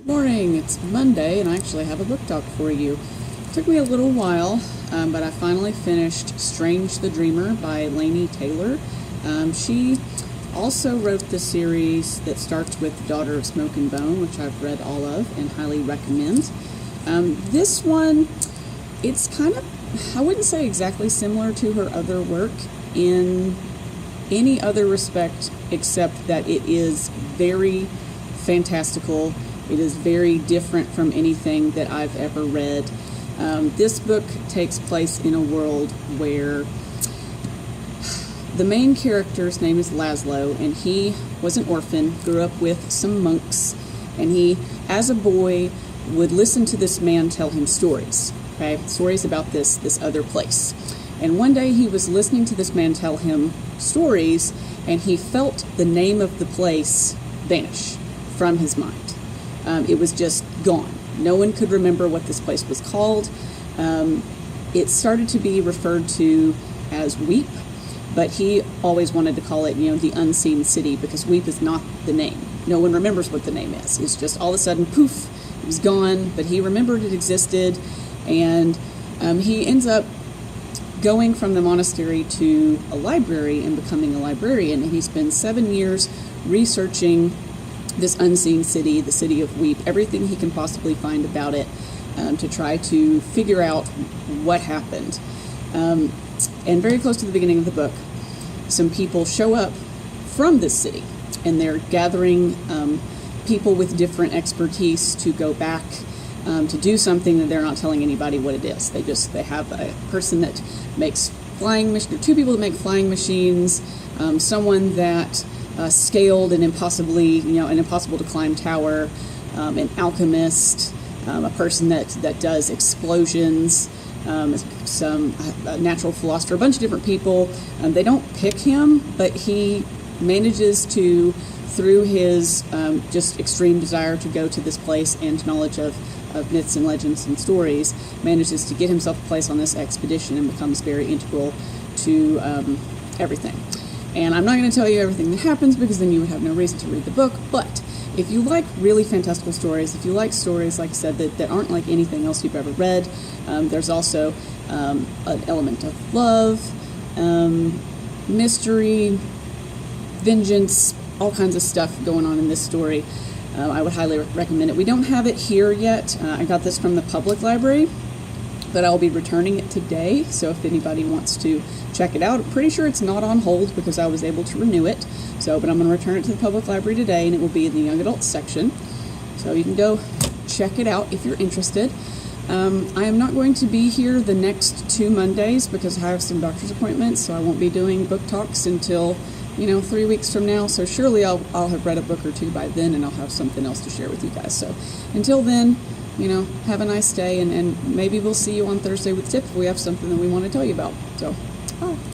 Good morning, it's Monday and I actually have a book talk for you. It took me a little while, but I finally finished Strange the Dreamer by Laini Taylor. She also wrote the series that starts with Daughter of Smoke and Bone, which I've read all of and highly recommend. This one, it's kind of, I wouldn't say exactly similar to her other work in any other respect except that it is very fantastical. It is very different from anything that I've ever read. This book takes place in a world where the main character's name is Laszlo, and he was an orphan, grew up with some monks, and he, as a boy, would listen to this man tell him stories, okay? Stories about this other place. And one day he was listening to this man tell him stories, and he felt the name of the place vanish from his mind. It was just gone. No one could remember what this place was called. It started to be referred to as Weep, but he always wanted to call it, the unseen city, because Weep is not the name. No one remembers what the name is. It's just all of a sudden, poof, it was gone, but he remembered it existed, and he ends up going from the monastery to a library and becoming a librarian, and he spends 7 years researching this unseen city, the city of Weep, everything he can possibly find about it, to try to figure out what happened. And very close to the beginning of the book, some people show up from this city, and they're gathering people with different expertise to go back to do something that they're not telling anybody what it is. They have a person that makes two people that make flying machines, someone that scaled an impossible to climb tower, an alchemist, a person that does explosions, a natural philosopher, a bunch of different people. They don't pick him, but he manages to, through his just extreme desire to go to this place and knowledge of myths and legends and stories, manages to get himself a place on this expedition and becomes very integral to everything. And I'm not going to tell you everything that happens because then you would have no reason to read the book, but if you like really fantastical stories, if you like stories, like I said, that aren't like anything else you've ever read, there's also an element of love, mystery, vengeance, all kinds of stuff going on in this story. I would highly recommend it. We don't have it here yet. I got this from the public library, but I'll be returning it today, so if anybody wants to check it out, I'm pretty sure it's not on hold because I was able to renew it. But I'm going to return it to the public library today, and it will be in the young adult section. So you can go check it out if you're interested. I am not going to be here the next 2 Mondays because I have some doctor's appointments, so I won't be doing book talks until 3 weeks from now. So surely I'll have read a book or two by then, and I'll have something else to share with you guys. So until then, have a nice day, and maybe we'll see you on Thursday with Tip if we have something that we want to tell you about. So, bye.